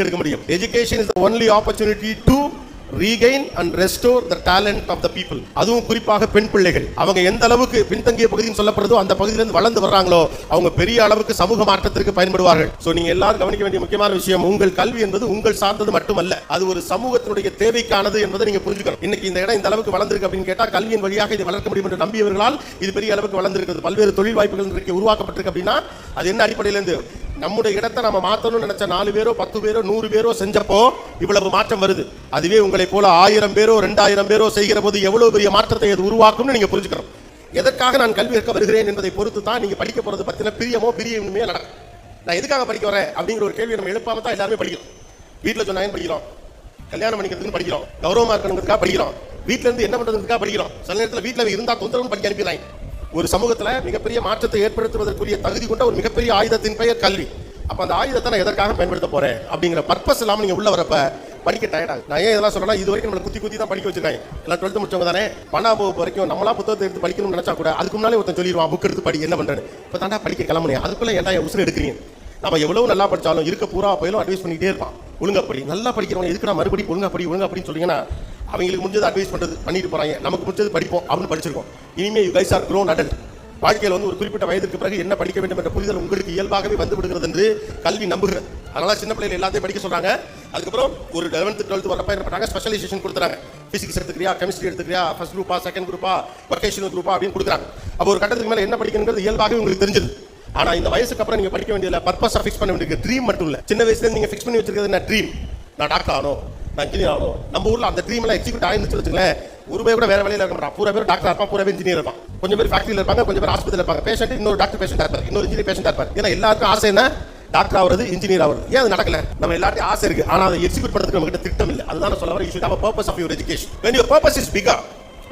எடுக்க முடியும். Education is the only opportunity to regain and restore the talent of the people. அதுவும் குறிப்பாக பெண் பிள்ளைகள் அவங்க எந்த அளவுக்கு பின்தங்கிய பகுதின்னு சொல்லப்படுதோ அந்த பகுதியிலிருந்து வளர்ந்து வர்றாங்களோ அவங்க பெரிய அளவுக்கு சமூக மாற்றத்திற்கு பயன்படுவார்கள். சோ நீங்க எல்லாரும் கவனிக்க வேண்டிய முக்கியமான விஷயம், உங்கள் கல்வி என்பது உங்கள் சார்ந்தது மட்டுமல்ல, அது ஒரு சமூகத்தினுடைய தேவைக்கானது என்பதை நீங்க புரிஞ்சுக்கணும். இன்னைக்கு இந்த இடம் இந்த அளவுக்கு வளர்ந்திருக்கு அப்படின்னு கேட்டா கல்வியின் வழியாக இதை வளர்க்க முடியும் என்று நம்பியவர்களால் இது பெரிய அளவுக்கு வளர்ந்திருக்கிறது. பல்வேறு தொழில் வாய்ப்புகள் இன்றைக்கு உருவாக்கப்பட்டிருக்கு அப்படின்னா அது என்ன அடிப்படையில இருந்து நம்முடைய இடத்தை நம்ம மாற்றணும்னு நினைச்ச 4 பேரோ 10 பேரோ 100 பேரோ செஞ்சப்போ இவ்வளவு மாற்றம் வருது. அதுவே உங்களை போல 1000 பேரோ 2000 பேரோ செய்கிற போது எவ்வளவு பெரிய மாற்றத்தை அது உருவாக்கும்னு நீங்க புரிஞ்சுக்கணும். எதற்காக நான் கல்வி கற்க வருகிறேன் என்பதை பொறுத்து தான் நீங்க படிக்க போறது பத்தின பிரியமே நடக்கும். நான் எதுக்காக படிக்க வரேன் அப்படிங்கிற ஒரு கேள்வியை நம்ம எழுப்பாம தான் எல்லாருமே படிக்கிறோம். வீட்டில் சொன்னா படிக்கிறோம், கல்யாணம் பண்ணிக்கிறதுக்கு படிக்கிறோம், கௌரவமா இருக்கணுங்கிறதுக்காக படிக்கிறோம், வீட்டுல இருந்து என்ன பண்றதுக்காக படிக்கிறோம். சில நேரத்தில் வீட்டில் இருந்தா தொந்தரவு படிக்க அனுப்பிடுறாங்க. ஒரு சமூகத்துல மிகப்பெரிய மாற்றத்தை ஏற்படுத்துவதற்குரிய தகுதி கொண்ட ஒரு மிகப்பெரிய ஆயுதத்தின் பெயர் கல்வி. அப்ப அந்த ஆயுதத்தை நான் எதற்காக பயன்படுத்த போறேன் அப்படிங்கிற பர்பஸ் இல்லாம நீங்க உள்ள வரப்ப படிக்க டயர்டாக. நான் ஏன் இதெல்லாம் சொல்றேன்னா, இது வரைக்கும் நம்மளை குத்தி தான் படிக்க வச்சிருக்காங்க. எல்லாம் 12th முடிச்சவங்க தானே, 12ஆம் வகுப்பு வரைக்கும் நம்மளா புத்தகத்தை எடுத்து படிக்கணும்னு நினைச்சா கூட அதுக்கு முன்னாலே ஒருத்தன் சொல்லிடுவான் புக் எடுத்து படி என்ன பண்றேன். இப்போ தாண்டா படிக்க கிளம்புனேன், அதுக்குள்ள ஏன்டா உசுறு எடுக்கிறீங்க. நம்ம எவ்வளவு நல்லா படிச்சாலும் இருக்க பூரா பயிலும் அட்வைஸ் பண்ணிட்டே இருப்பான். ஒழுங்கா படி, நல்லா படிக்கிறவங்க எதுக்கு நான் மறுபடியும் ஒழுங்கா அப்படின்னு சொன்னீங்கன்னா அவங்களுக்கு முடிஞ்சது அட்வைஸ் பண்ணிட்டு போறாங்க. நமக்கு முடிஞ்சது படிப்போம் அப்படின்னு படிச்சிருக்கோம். இனிமே you guys are grown adult. வாழ்க்கையில் ஒரு குறிப்பிட்ட வயதுக்கு பிறகு என்ன படிக்க வேண்டும் என்ற புரிதல் உங்களுக்கு இயல்பாகவே வந்து விடுகிறது என்று கல்வி நம்புகிறது. அதனால சின்ன பிள்ளைகள் எல்லாத்தையும் படிக்க சொல்றாங்க. அதுக்கப்புறம் ஒரு 11th 12th வரப்ப என்ன பண்ணாங்க, ஸ்பெஷலைசேஷன் கொடுத்துறாங்க. பிசிக்ஸ் எடுத்துக்கிறியா, கெமிஸ்ட்ரி எடுத்துக்கிறியா, ஃபர்ஸ்ட் குரூப்பா, செகண்ட் குரூப்பா, வொகேஷனல் குரூப்பா அப்படின்னு கொடுக்குறாங்க. அப்போ ஒரு கட்டத்துக்கு மேல என்ன படிக்கணுங்கிறது இயல்பாகவே உங்களுக்கு தெரிஞ்சது. ஆனா இந்த வயசுக்கு அப்புறம் நீங்க படிக்க வேண்டியதுல பர்பஸா ஃபிக்ஸ் பண்ண வேண்டியது ட்ரீம் மட்டும் இல்ல. சின்ன வயசுல நீங்க ஃபிக்ஸ் பண்ணி வச்சிருக்கிறது என்ன ட்ரீம், நான் டாக்டர் ஆகணும், நான் இன்ஜினியர் ஆகணும். நம்ம ஊர்ல அந்த ட்ரீம் எல்லாம் எக்ஸிக்யூட் ஆயிருந்துச்சு வச்சுங்களேன், ஒரு பேர் கூட வேற வேலையில இருக்க மாட்டான். பூரா பேர் டாக்டர் இருப்பான், பூரா பேர் இன்ஜினியர் இருப்பான், கொஞ்சம் பேர் ஃபேக்டரியில் இருப்பாங்க, கொஞ்சம் பேர் ஹாஸ்பிட்டல் இருப்பாங்க. பேஷண்ட் இன்னொரு டாக்டர் பேஷண்ட் இருப்பார், இன்னொரு இன்ஜினியர் பேஷண்ட் இருப்பார். ஏன்னா எல்லாருக்கும் ஆசை என்ன, டாக்டர் ஆகிறது, இன்ஜினியர் ஆகிறது. ஏன் அது நடக்கல? நம்ம எல்லாத்தையும் ஆசை இருக்கு, ஆனா அதை எக்ஸிக்யூட் பண்றதுக்கு நம்ம கிட்ட திட்டம் இல்லை. அதுதான் சொல்ல வர, you should have a purpose of your education. When your purpose is bigger,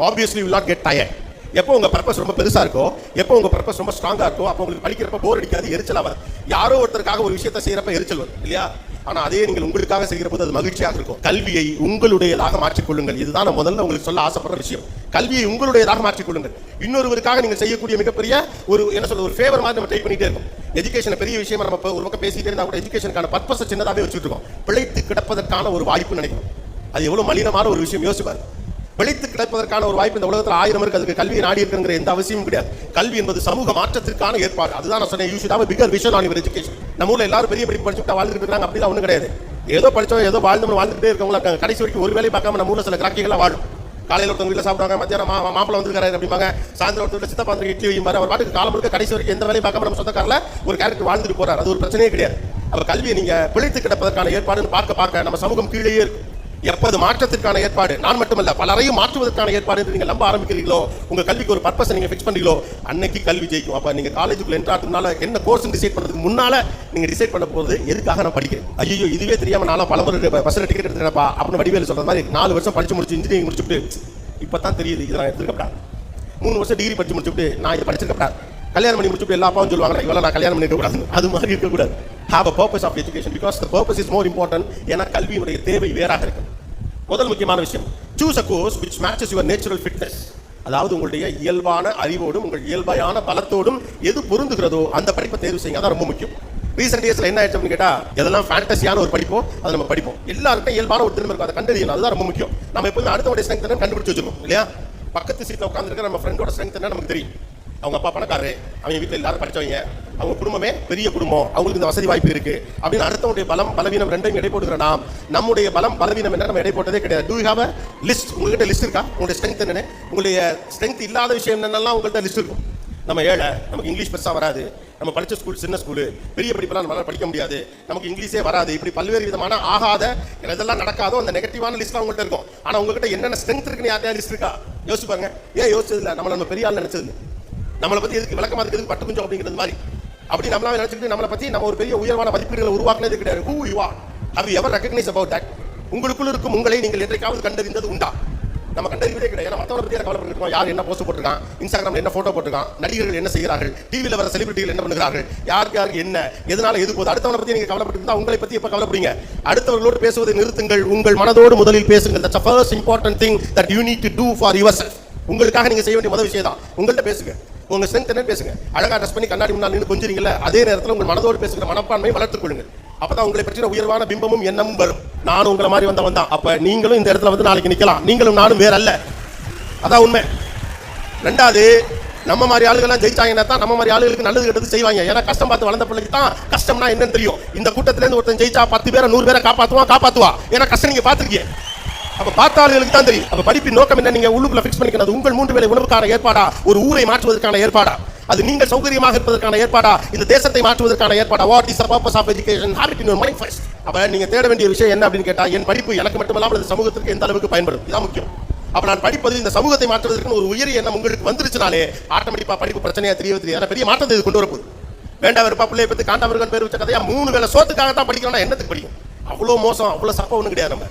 obviously you will not get tired. எப்போ உங்க பர்பஸ் ரொம்ப பெருசா இருக்கோ, எப்போ உங்க பர்பஸ் ரொம்ப ஸ்ட்ராங்கா இருக்கோ, அப்போ உங்களுக்கு படிக்கிறப்ப போர் அடிக்காது, எரிச்சல் ஆகாது. யாரோ ஒருத்தருக்காக ஒரு விஷயத்தை செய்யறப்ப எரிச்சல் வரும் இல்லையா? ஆனா அதே நீங்கள் உங்களுக்காக செய்கிற போது அது மகிழ்ச்சியாக இருக்கும். கல்வியை உங்களுடையதாக மாற்றிக்கொள்ளுங்கள். இதுதான் நான் முதல்ல உங்களுக்கு சொல்ல ஆசைப்படுற விஷயம். கல்வியை உங்களுடையதாக மாற்றிக்கொள்ளுங்கள். இன்னொருவருக்காக நீங்கள் செய்யக்கூடிய மிகப்பெரிய ஒரு என்ன சொல்ல ஒரு ஃபேவர் மாதிரி நம்ம ட்ரை பண்ணிட்டே இருக்கோம். எஜுகேஷன் பெரிய விஷயமா நம்ம ஒரு பக்கம் பேசிட்டே இருந்தா கூட எஜுகேஷனுக்கான பர்பஸ் சின்னதாகவே வச்சுட்டு இருக்கோம். பிழைத்து கிடப்பதற்கான ஒரு வாய்ப்பு நினைக்கிறோம். அது எவ்வளவு மலினமான ஒரு விஷயம் யோசிப்பாரு. பிழைத்து கிடப்பதற்கான ஒரு வாய்ப்பு இந்த உலகத்தில் 1000 இருக்கு. அதுக்கு கல்வியை நாடி இருக்கிற எந்த அவசியமும் கிடையாது. கல்வி என்பது சமூக மாற்றத்திற்கான ஏற்பாடு. அதுதான் நான் சொன்னேன், you should have a bigger vision on your education. நம்ம ஊர்ல எல்லாரும் பெரிய படிப்பு படிச்சுட்டு வாழ்ந்துட்டு இருக்காங்க, அப்படிலாம் ஒன்றும் கிடையாது. ஏதோ படிச்சோம், ஏதோ வாழ்ந்துட்டே இருக்கவங்களா இருக்காங்க. கடைசி வரைக்கும் ஒரு வேலை பார்க்காம நம்ம ஊர்ல சில கிராக்கிகளாக வாழும். காலையில் ஒருத்தவங்க வீட்டில் சாப்பிடுவாங்க, மத்தியானம் மாப்பிள்ள வந்துருக்காரு அப்படிம்பாங்க, சாயந்தரம் ஒருத்தர் சித்தப்பா வந்து இட்லி வைப்பாரு. அவர் பாட்டுக்கு காலம் முழுக்க கடைசி வரைக்கும் எந்த வேலையும் பார்க்காம நம்ம சொந்தக்காரில் ஒரு கேரக்டர் வாழ்ந்துட்டு போறாரு. அது ஒரு பிரச்சனையே கிடையாது. அப்ப கல்வியை நீங்க பிழைத்து கிடப்பதற்கான ஏற்பாடுன்னு பார்க்க நம்ம சமூகம் கீழே இருக்கும். எப்போது மாற்றத்திற்கான ஏற்பாடு, நான் மட்டுமல்ல பலரையும் மாற்றுவதற்கான ஏற்பாடு என்று நீங்க நம்ப ஆரம்பிக்கிறீங்களோ, உங்க கல்விக்கு ஒரு பர்பஸ் நீங்க ஃபிக்ஸ் பண்ணீங்களோ, அன்னைக்கு கல்வி ஜெயிக்கும். அப்ப நீங்க காலேஜுக்குள்ள என்ட்ராதுனால என்ன கோர்ஸ் டிசைட் பண்றதுக்கு முன்னால நீங்க டிசைட் பண்ண போறது எதுக்காக நான் படிக்கிறேன், ஐயோ இதுவே தெரியாம நானும் பல முறை பஸ்ல டிக்கெட் எடுத்துக்கிறப்பா அப்படின்னு வடிவேலு சொல்ற மாதிரி 4 வருஷம் படிச்சு முடிச்சு இன்ஜினியரிங் முடிச்சுட்டு இப்பதான் தெரியுது இதை நான் எடுத்துக்கப்படா. 3 வருஷம் டிகிரி படிச்சு முடிச்சுட்டு நான் இதை படிச்சிருக்கப்படா. கல்யாணம் பண்ணி முடிச்சுட்டு எல்லா அப்பாவும் சொல்லுவாங்க இவெல்லாம் நான் கல்யாணம் பண்ணிக்க கூடாது. அது மாதிரி இருக்கக்கூடாது. Have a purpose of education because the purpose is more important. ஏன்னா கல்வியினுடைய தேவை வேறாக இருக்கு. முதல் முக்கியமான விஷயம், choose a course which matches your natural fitness. அதாவது உங்களுடைய இயல்பான அறிவோடும் உங்கள் இயல்பான பலத்தோடும் எது பொருந்துகிறதோ அந்த படிப்பை தேர்வு செய்யுங்க. அதான் ரொம்ப முக்கியம். ரீசெண்ட் டேஸ்ல என்ன ஆயிடுச்சு அப்படின்னு கேட்டா, எதெல்லாம் ஃபேண்டசியான ஒரு படிப்போ அதை நம்ம படிப்போம். எல்லாருக்கும் இயல்பான ஒரு திறமை இருக்கும், அதை கண்டறியணும். அதுதான் ரொம்ப முக்கியம். நம்ம எப்போதுமே அடுத்தவங்களுடைய ஸ்ட்ரெங்த் என்ன கண்டுபிடிச்சு வச்சிருக்கோம் இல்லையா? பக்கத்து சீட்ல உட்காந்துருக்க நம்ம ஃப்ரெண்டோட ஸ்ட்ரெங்த் என்ன நமக்கு தெரியும். அவங்க அப்பா பணக்காரரு, அவங்க வீட்டில் எல்லாரும் படிச்சவங்க, அவங்க குடும்பமே பெரிய குடும்பம், அவங்களுக்கு இந்த வசதி வாய்ப்பு இருக்கு அப்படின்னு அடுத்தவங்களுடைய பலம் பலவீனம் ரெண்டையும் எடை போடுகிற நாம் நம்முடைய பலம் பலவீனம் என்ன நம்ம எடை போட்டதே கிடையாது. Do you have a list? உங்ககிட்ட லிஸ்ட் இருக்கா? உங்களுடைய ஸ்ட்ரெங்த் என்னன்னு, உங்களுடைய ஸ்ட்ரெங்த் இல்லாத விஷயம் என்னென்னலாம் உங்கள்கிட்ட லிஸ்ட் இருக்கும். நம்ம ஏழை, நமக்கு இங்கிலீஷ் பெருசாக வராது, நம்ம படித்த ஸ்கூல் சின்ன ஸ்கூலு, பெரிய படிப்பெல்லாம் நம்மளால படிக்க முடியாது, நமக்கு இங்கிலீஷே வராது, இப்படி பல்வேறு விதமான ஆகாத இதெல்லாம் நடக்காதோ அந்த நெகட்டிவான லிஸ்ட்லாம் உங்கள்கிட்ட இருக்கும். ஆனால் உங்ககிட்ட என்னென்ன ஸ்ட்ரெங்த் இருக்குன்னு யார்ட்டையா லிஸ்ட் இருக்கா? யோசிச்சு பாருங்க. ஏன் யோசிச்சது இல்லை? நம்ம பெரிய ஆள் நினைச்சது, நம்மளை பத்தி எதுக்கு விளக்கமா இருக்கிறது பட்டு கொஞ்சம் அப்படிங்கிறது மாதிரி அப்படி நம்மளாவே நினைச்சிட்டு நம்மளை பத்தி நம்ம ஒரு பெரிய உயர்வான மதிப்பீடுகளை உருவாக்குனது கிடையாது. Who you are? Have you ever recognized about that? உங்களுக்குள்ள இருக்கும் உங்களை நீங்கள் என்றைக்காவது கண்டறிந்தது உண்டா? நம்ம கண்டறிவதே கிடையாது. மற்றவரை பத்தி கவலை பண்ணிருக்கோம். யார் என்ன போஸ்ட் போட்டிருக்கான், இன்ஸ்டாகிராம்ல என்ன போட்டோ போட்டிருக்கான், நடிகர்கள் என்ன செய்கிறார்கள், டிவியில் வர செலிபிரிட்டிகள் என்ன பண்ணுகிறார்கள், யாருக்கு என்ன எதனால எது போகுது, அடுத்தவரை பத்தி நீங்க கவலைப்பட்டு உங்களை பத்தி எப்ப கவலைப்படுங்க? அடுத்தவர்களோடு பேசுவதை நிறுத்துங்கள். உங்கள் மனதோடு முதலில் பேசுங்கள். That's the first important thing that you need to do for yourself. உங்களுக்காக நீங்க செய்ய வேண்டிய முதல் விஷயம் தான். உங்கள்கிட்ட பேசுங்க. உங்க ஸ்ட்ரெங்த் என்ன பேசுங்க. அழகா ட்ரெஸ் பண்ணி கண்ணாடி முன்னாடி நின்று கொஞ்சிறீங்கல்ல, அதே நேரத்தில் உங்கள் மனதோடு பேசுகிற மனப்பான்மையை வளர்த்துக் கொள்ளுங்கள். அப்பதான் உங்களை பற்றின உயர்வான பிம்பமும் எண்ணமும் வரும். நானும் உங்களை மாதிரி வந்தவன் தான். அப்ப நீங்களும் இந்த இடத்துல வந்து நாளைக்கு நிக்கலாம். நீங்களும் நானும் வேற அல்ல. அதான் உண்மை. ரெண்டாவது, நம்ம மாதிரி ஆளுகள்லாம் ஜெயிச்சாங்கன்னா தான் நம்ம மாதிரி ஆளுகளுக்கு நல்லது கெட்டது செய்வாங்க. ஏன்னா கஷ்டம் பார்த்து வளர்ந்த பிள்ளைக்கு தான் கஷ்டம்னா என்னன்னு தெரியும். இந்த கூட்டத்துல இருந்து ஒருத்தன் ஜெயிச்சா 10 பேரை 100 பேரை காப்பாத்துவா. ஏன்னா கஷ்டம் நீங்க பாத்துருக்கீங்க. அப்ப பார்த்த ஆளுகளுக்கு தான் தெரியும். அப்ப படிப்பின் நோக்கம் என்ன, நீங்க உள்ளுக்குள்ள ஃபிக்ஸ் பண்ணிக்கிறது உங்கள் 3 வேளை உணவுக்கான ஏற்பாடா, ஒரு ஊரை மாற்றுவதற்கான ஏற்பாடா, அது நீங்கள் சௌகரியமாக இருப்பதற்கான ஏற்பாடா, இந்த தேசத்தை மாற்றுவதற்கான ஏற்பாடா? What is the purpose of education? Have it in your mind first. அப்ப நீங்க தேட வேண்டிய விஷயம் என்ன அப்படின்னு கேட்டா, என் படிப்பு எனக்கு மட்டுமல்லாமல் இந்த சமூகத்துக்கு எந்த அளவுக்கு பயன்படும், இதுதான் முக்கியம். அப்ப நான் படிப்பது இந்த சமூகத்தை மாற்றுவதற்கு ஒரு உயரிய எண்ணம் உங்களுக்கு வந்துருச்சுனாலே ஆட்டோமேட்டிக்கா படிப்பு பிரச்சனையா தெரிய பெரிய மாற்றத்தை இது கொண்டு வரப்போகுது. வேண்டாம் வெறுப்பா பிள்ளைய பத்தி காண்டாமிருகன் பேர் வச்ச கதையா 3 வேளை சோத்துக்காக தான் படிக்கணும்னா என்னத்துக்கு படிக்கும்? அவ்வளவு மோசம், அவ்வளவு சப்ப ஒண்ணு கிடையாது.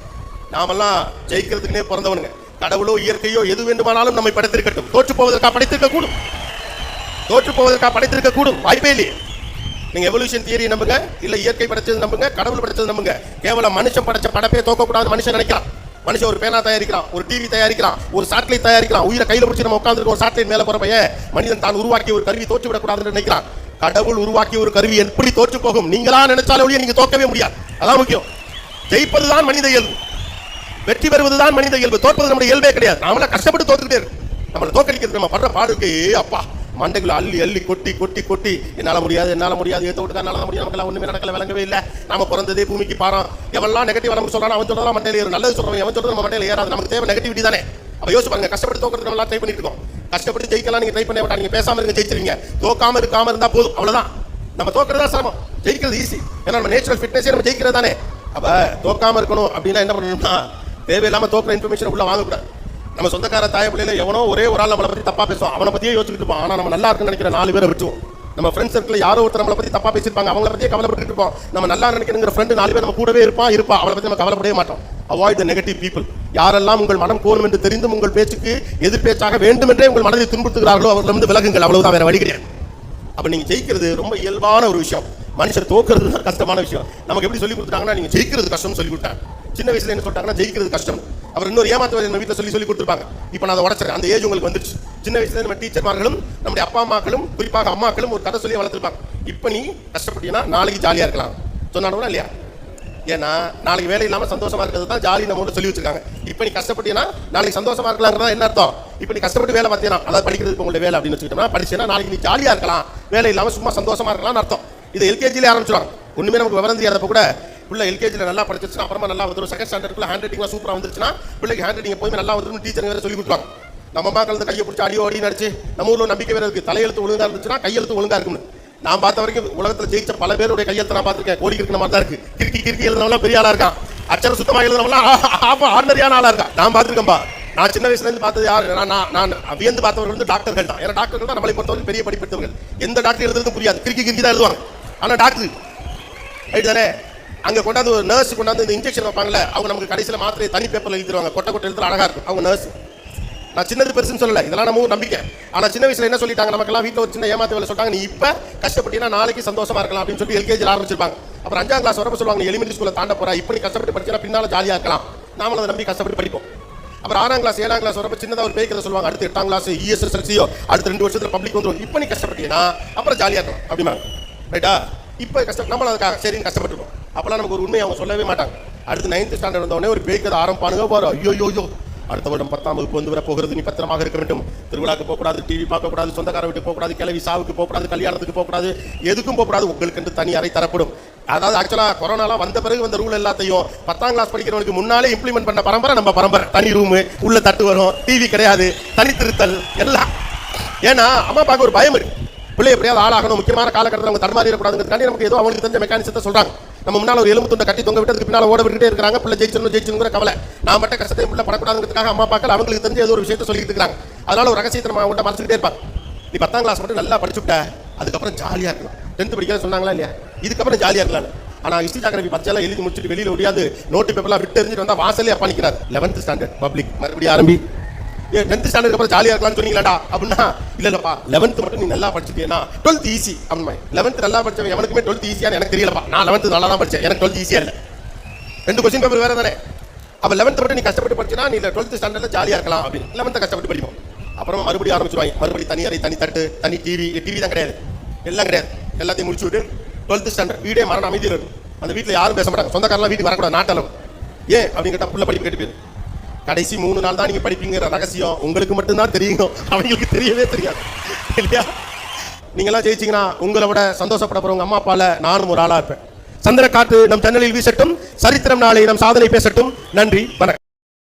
நாமெல்லாம் ஜெயிக்கிறதுக்குனே பிறந்தவனுங்க. கடவுளோ இயற்கையோ எது வேண்டுமானாலும் நம்மை படைத்திருக்கட்டும். தோற்று போவதற்காக படைத்திருக்க கூடும். வாய்ப்பே இல்லையே. நீங்க எவல்யூஷன் தியரி நம்புங்க, இல்ல இயற்கை படைச்சது நம்புங்க, கடவுள் படைச்சது நம்புங்க. கேவலம் மனுஷன் படைச்ச படைப்பே தோக்க கூடாது மனுஷன் நினைக்கிறான். மனுஷன் ஒரு பேனா தயாரிக்கிறான், ஒரு டிவி தயாரிக்கிறான், ஒரு சாட்டலைட் தயாரிக்கிறான். உயிரை கையில பிடிச்சி நம்ம உட்கார்ந்துருக்கோம். சாட்டலைட் மேல போறப்ப மனிதன் தான் உருவாக்கிய ஒரு கருவி தோற்று விடக்கூடாதுன்னு நினைக்கிறான். கடவுள் உருவாக்கிய ஒரு கருவி எப்படி தோற்று போகும்? நீங்களா நினைச்சாலே ஒழிய நீங்க தோக்கவே முடியாது. அதான் முக்கியம். ஜெயிப்பதுதான் மனித இயல்பு, வெற்றி பெறுவதுதான் மனித இயல்பு. தோற்பது நம்முடைய இயல்பே கிடையாது. நாமள கஷ்டப்பட்டு தோத்துக்கிட்டே இருக்கு. நம்மளை தோக்கடிக்கிறது நம்ம படுற பாடுக்கு அப்பா மண்டைக்குள்ள அள்ளி கொட்டி என்னால முடியாது ஏத்த விட்டுக்காரனால முடியாது, நமக்கு ஒண்ணுமே நடக்கல, விளங்கவே இல்லை. நாம பிறந்ததே பூமிக்கு பாரம். எவெல்லாம் நெகட்டிவ் நமக்கு சொல்றான், அவன் சொல்றதா மண்டையில ஏறும். நல்லது சொல்றவன் எவன் சொல்றது நம்ம மண்டையில ஏறாது. நமக்கு தேவை நெகட்டிவிட்டி தானே. அப்ப யோசிச்சு பாருங்க, கஷ்டப்பட்டு தோக்கிறது நம்ம ட்ரை பண்ணிட்டு இருக்கோம். கஷ்டப்பட்டு ஜெயிக்கலாம் நீங்க ட்ரை பண்ண வேண்டாம். நீங்க பேசாம இருங்க, ஜெயிச்சிருங்க. தோக்காம இருக்காம இருந்தா போதும், அவ்வளவுதான். நம்ம தோக்கிறதா சிரமம், ஜெயிக்கிறது ஈஸி. ஏன்னா நம்ம நேச்சுரல் ஃபிட்னஸே நம்ம ஜெயிக்கிறது தானே. அப்ப தோக்காம இருக்கணும் அப்படின்னா என்ன பண்ணணும்னா, தேவையில்லாம தோக்குற இன்ஃபர்மேஷன் உள்ள வாங்கக்கூடாது. நம்ம சொந்தக்கார தாய பிள்ளைல எவனோ ஒரே ஒரு ஆள் நம்மளை பத்தி தப்பா பேசுவோம், அவனை பத்தியே யோசிச்சுட்டு இருப்போம். ஆனா நம்ம நல்லா இருக்குன்னு நினைக்கிற 4 பேரை விட்டுருவோம். நம்ம ஃப்ரெண்ட்ஸ் சர்க்கிள் யாரோ ஒருத்தர் நம்மளை பத்தி தப்பா பேசியிருப்பாங்க, அவங்கள பத்தியே கவலைப்பட்டு இருப்போம். நம்ம நல்லா நினைக்கிற ஃப்ரெண்டு 4 பேர் நம்ம கூடவே இருப்பா, அவளை பத்தி நம்ம கவலைப்படவே மாட்டோம். Avoid the negative people. யாரெல்லாம் உங்கள் மனம் கோரும் என்று தெரிந்தும் உங்கள் பேச்சுக்கு எதிர் பேச்சாக வேண்டுமென்றே உங்கள் மனதை துன்புறுத்துகிறார்களோ அவர்களிருந்து விலகுங்கள். அவ்வளவுதான், வேற வழி கிடையாது. அப்ப நீங்க ஜெயிக்கிறது ரொம்ப இயல்பான ஒரு விஷயம். மனுஷர் தோக்குறது கஷ்டமான விஷயம். நமக்கு எப்படி சொல்லி கொடுத்தாங்கன்னா, நீங்க ஜெயிக்கிறது கஷ்டம் சொல்லி கொடுத்தாங்க. சின்ன வயசுல என்ன சொல்லிட்டாங்கன்னா, ஜெயிக்கிறது கஷ்டம். அவர் இன்னொரு ஏமாத்துவார் நம்ம வீட்டில் சொல்லி கொடுத்துருப்பாங்க. இப்போ நான் அதை உடச்சிருக்கேன். அந்த ஏஜ் உங்களுக்கு வந்துருச்சு. சின்ன வயசுல நம்ம டீச்சர்மார்களும் நம்முடைய அப்பா அம்மாக்களும் குறிப்பாக அம்மாக்களும் ஒரு கதை சொல்லி வளர்த்துருப்பாங்க. இப்போ நீ கஷ்டப்பட்டீங்கன்னா நாளைக்கு ஜாலியா இருக்கலாம் சொன்னானோனா இல்லையா? ஏன்னா நாளைக்கு வேலை இல்லாம சந்தோஷமா இருக்கிறது தான் ஜாலி நம்ம சொல்லி வச்சிருக்காங்க. இப்போ நீ கஷ்டப்பட்டீங்கன்னா நாளைக்கு சந்தோஷமா இருக்கலாங்கிறதா என்ன அர்த்தம்? இப்போ நீ கஷ்டப்பட்டு வேலை பார்த்தீங்கன்னா, அதாவது படிக்கிறது உங்களுடைய வேலை அப்படின்னு வச்சுக்கிட்டோம்னா, படிச்சேன்னா நாளைக்கு நீ ஜாலியா இருக்கலாம், வேலை இல்லாம சும்மா சந்தோஷமா இருக்கலாம்னு அர்த்தம். இது எல்கேஜிலே ஆரம்பிச்சுவாங்க. ஒண்ணுமே நமக்கு விவரம் தெரியாதப்ப கூட பிள்ளை எல்கேஜியில் நல்லா படிச்சிருச்சுன்னா அப்புறமா நல்லா வந்துடும். செகண்ட் ஸ்டாண்டர்டுக்குள்ள ஹேண்ட் ரைட்டிங்லாம் சூப்பராக வந்துருச்சுன்னா பிள்ளைக்கு ஹேண்ட் ரைட்டிங் போய் நல்லா வந்துடும் டீச்சர் வேறு சொல்லி கொடுப்பாங்க. நம்ம மக்கள் கையை பிடிச்சி அடி நடிச்சு நம்ம ஊரில் நம்பிக்கை வேறு இருக்குது. தலையெழுத்து ஒழுங்காக இருந்துச்சுன்னா கையெழுத்து ஒழுங்காக இருக்குன்னு. நான் பார்த்த வரைக்கும் உலகத்தில் ஜெயிச்ச பல பேருடைய கையெழுத்து நான் பார்த்துருக்கேன். கோடி இருக்கிற மாதிரி தான் இருக்கு. கிறுக்கி எழுதுனவெல்லாம் பெரிய ஆளாக இருக்கான். அச்சரம் சுத்தமாக எழுதுனவெல்லாம் ஆர்டினரியான ஆளாக இருக்கா. நான் பார்த்துருக்கேன்பா. நான் சின்ன வயசுலேருந்து பார்த்தது யார், நான் வியந்து பார்த்தவர்கள் வந்து டாக்டர்கள் தான். ஏன்னா டாக்டர்கள் தான் நம்மளை பொறுத்தவரை பெரிய படிப்பெடுத்தவர்கள். எந்த டாக்டர் எழுதுறது புரியாது, கிறுக்கி தான் எழுதுவாங்க. ஆனால் டாக்டர் ரைட் தானே. அங்கே கொண்டாந்து ஒரு நர்ஸ் கொண்டாந்து இந்த இன்ஜெக்ஷன் வைப்பாங்கல்ல, அவங்க நமக்கு கடைசியில் மாத்திரை தனி பேப்பரில் எழுதிடுவாங்க. கொட்டை எழுத்துல அழகாக இருக்கும் அவங்க நர்ஸ். நான் சின்னது பெருசுன்னு சொல்லலை, இதெல்லாம் நம்ம நம்பிக்கை. ஆனால் சின்ன வயசுல என்ன சொல்லிட்டாங்க, நமக்கெல்லாம் வீட்டில் ஒரு சின்ன ஏமாத்து வேலை சொல்லிட்டாங்க, நீ இப்போ கஷ்டப்பட்டீங்கன்னா நாளைக்கு சந்தோஷமா இருக்கலாம் அப்படின்னு சொல்லி எல்கேஜியில் ஆரம்பிச்சிருப்பாங்க. அப்புறம் 5ஆம் கிளாஸ் வரப்போ சொல்லுவாங்க, எலிமெண்ட்ரி ஸ்கூலில் தாண்ட போறா, இப்படி கஷ்டப்பட்டு படிச்சா பின்னால ஜாலியாக இருக்கலாம். நாமளும் அதை நம்பி கஷ்டப்பட்டு படிப்போம். அப்புறம் 6ஆம் கிளாஸ் 7ஆம் கிளாஸ் வரப்போ சின்னதாக ஒரு பேய்க்கிறத சொல்லுவாங்க. அடுத்து 8ஆம் கிளாஸ் இஎஸ்எஸ்எல்சியோ அடுத்த 2 வருஷத்துல பப்ளிக் வந்துடும். இப்போ நீ கஷ்டப்பட்டீங்கன்னா அப்புறம் ஜாலியாக இருக்கும் அப்படிமா ரைட்டா. இப்போ கஷ்டம் நம்மள அதுக்காக சரின்னு கஷ்டப்பட்டுருக்கோம். அப்பெல்லாம் நமக்கு ஒரு உண்மையை அவங்க சொல்லவே மாட்டாங்க. அடுத்து 9th ஸ்டாண்டர்ட் வந்தவொடனே ஒரு பேய்க்கதை ஆரம்பிப்பானுங்க. பாரு, ஐயோ அடுத்த வருடம் 10ஆம் வகுப்பு வந்து வர போகிறது, நீ பத்திரமாக இருக்க வேண்டும், திருவிழாக்கு போகக்கூடாது, டிவி பார்க்கக்கூடாது, சொந்தக்கார வீட்டுக்கு போகக்கூடாது, கிளவி சாவுக்கு போகக்கூடாது, கல்யாணத்துக்கு போகக்கூடாது, எதுக்கும் போகக்கூடாது, உங்களுக்கு என்று தனி அறை தரப்படும். அதாவது ஆக்சுவலா கொரோனாலாம் வந்த பிறகு வந்த ரூல் எல்லாத்தையும் 10ஆம் கிளாஸ் படிக்கிறவனுக்கு முன்னாலே இம்ப்ளிமெண்ட் பண்ண பரம்பரை நம்ம பரம்பரை. தனி ரூமு, உள்ள தட்டு வரும், டிவி கிடையாது, தனித்திருத்தல் எல்லாம். ஏன்னா அம்மா அப்பாவுக்கு ஒரு பயம் இருக்கு, பிள்ளை எப்படியாவது ஆளாகணும், முக்கியமான காலகட்டத்தில் அவங்க தடுமாறிடக்கூடாதுங்கிறதுக்காண்டி நமக்கு ஏதோ அவங்களுக்கு தெரிஞ்ச மெக்கானிசத்தை சொல்றாங்க. நம்ம முன்னால் ஒரு எலும்பு துண்டை கட்டி தொங்க விட்டு அதுக்கு பின்னால் ஓட விட்டுட்டே இருக்காங்க. பிள்ளை ஜெயிச்சணுங்கிற கவலை, நான் மட்டும் கஷ்டத்தை பிள்ளை படக்கூடாதுங்கிறதுக்காக அம்மா அப்பாக்கள் அவங்களுக்கு தெரிஞ்ச ஏதோ ஒரு விஷயத்தை சொல்லிட்டு இருக்காங்க. அதனால ஒரு ரகசியத்தை நம்ம அவங்கள்ட்ட மறைச்சிக்கிட்டே இருப்பாங்க. நீ 10ஆம் கிளாஸ் மட்டும் நல்லா படிச்சுட்ட, அதுக்கப்புறம் ஜாலியா இருக்கலாம். 10th படிக்க சொன்னாங்களா இல்லையா, இதுக்கப்புறம் ஜாலியா இருக்கலாம். ஆனா ஹிஸ்டரி ஜாகிரபி பச்சையெல்லாம் எழுதி முடிச்சுட்டு வெளியில முடியாது, நோட்டு பேப்பர்லாம் விட்டு எறிஞ்சிட்டு வந்தா வாசலே அப்பா நிற்கிறார். 11th ஸ்டாண்டர்ட் பப்ளிக் மறுபடியும் ஆரம்பி. 10th ஸ்டாண்டர்ட் அப்புறம் ஜாலியா இருக்கலாம்னு சொன்னீங்களாடா அப்படின்னா, இல்லப்பா 11th மட்டும் நீ நல்லா படிச்சிட்டேன்னா 12th ஈஸி அப்படின்னா. 11th நல்லா படிச்சவன் எவனுக்குமே 12th ஈஸியான்னு எனக்கு தெரியலப்பா. நான் 11th நல்லா தான் படிச்சேன், எனக்கு 12th ஈஸியா இல்லை. 2 கொஸ்டின் பேப்பர் வேற தானே. அப்ப 11th மட்டும் நீ கஷ்டப்பட்டு படிச்சினா நீ 12th ஸ்டாண்டர்ட்ல ஜாலியா இருக்கலாம் அப்படின்னு 11th கஷ்டப்பட்டு படிப்போம். அப்புறம் மறுபடியும் ஆரம்பிச்சுவாங்க. மறுபடியும் தனி அறை, தனி தட்டு, தனி டிவி தான் கிடையாது, எல்லாம் கிடையாது. எல்லாத்தையும் முடிச்சு விட்டு 12th ஸ்டாண்டர்ட் வீடே மரண அமைதியில் இருக்கும். அந்த வீட்டுல யாரும் பேச மாட்டாங்க, சொந்தக்காரெல்லாம் வீட்டுக்கு வரக்கூடாது நாட்டளவு. ஏன் அப்படின்னு கேட்டா புள்ள படிப்பு கேட்டு போயிரு. கடைசி 3 நாள் தான் நீங்க படிப்பீங்கிற ரகசியம் உங்களுக்கு மட்டும்தான் தெரியும், அவங்களுக்கு தெரியவே தெரியாது இல்லையா? நீங்க எல்லாம் ஜெயிச்சீங்கன்னா உங்களை விட சந்தோஷப்பட போறவங்க அம்மா அப்பால நானும் ஒரு ஆளா இருப்பேன். சந்திர காற்று நம் ஜன்னலில் வீசட்டும், சரித்திரம் நாளை நம் சாதனை பேசட்டும். நன்றி, வணக்கம்.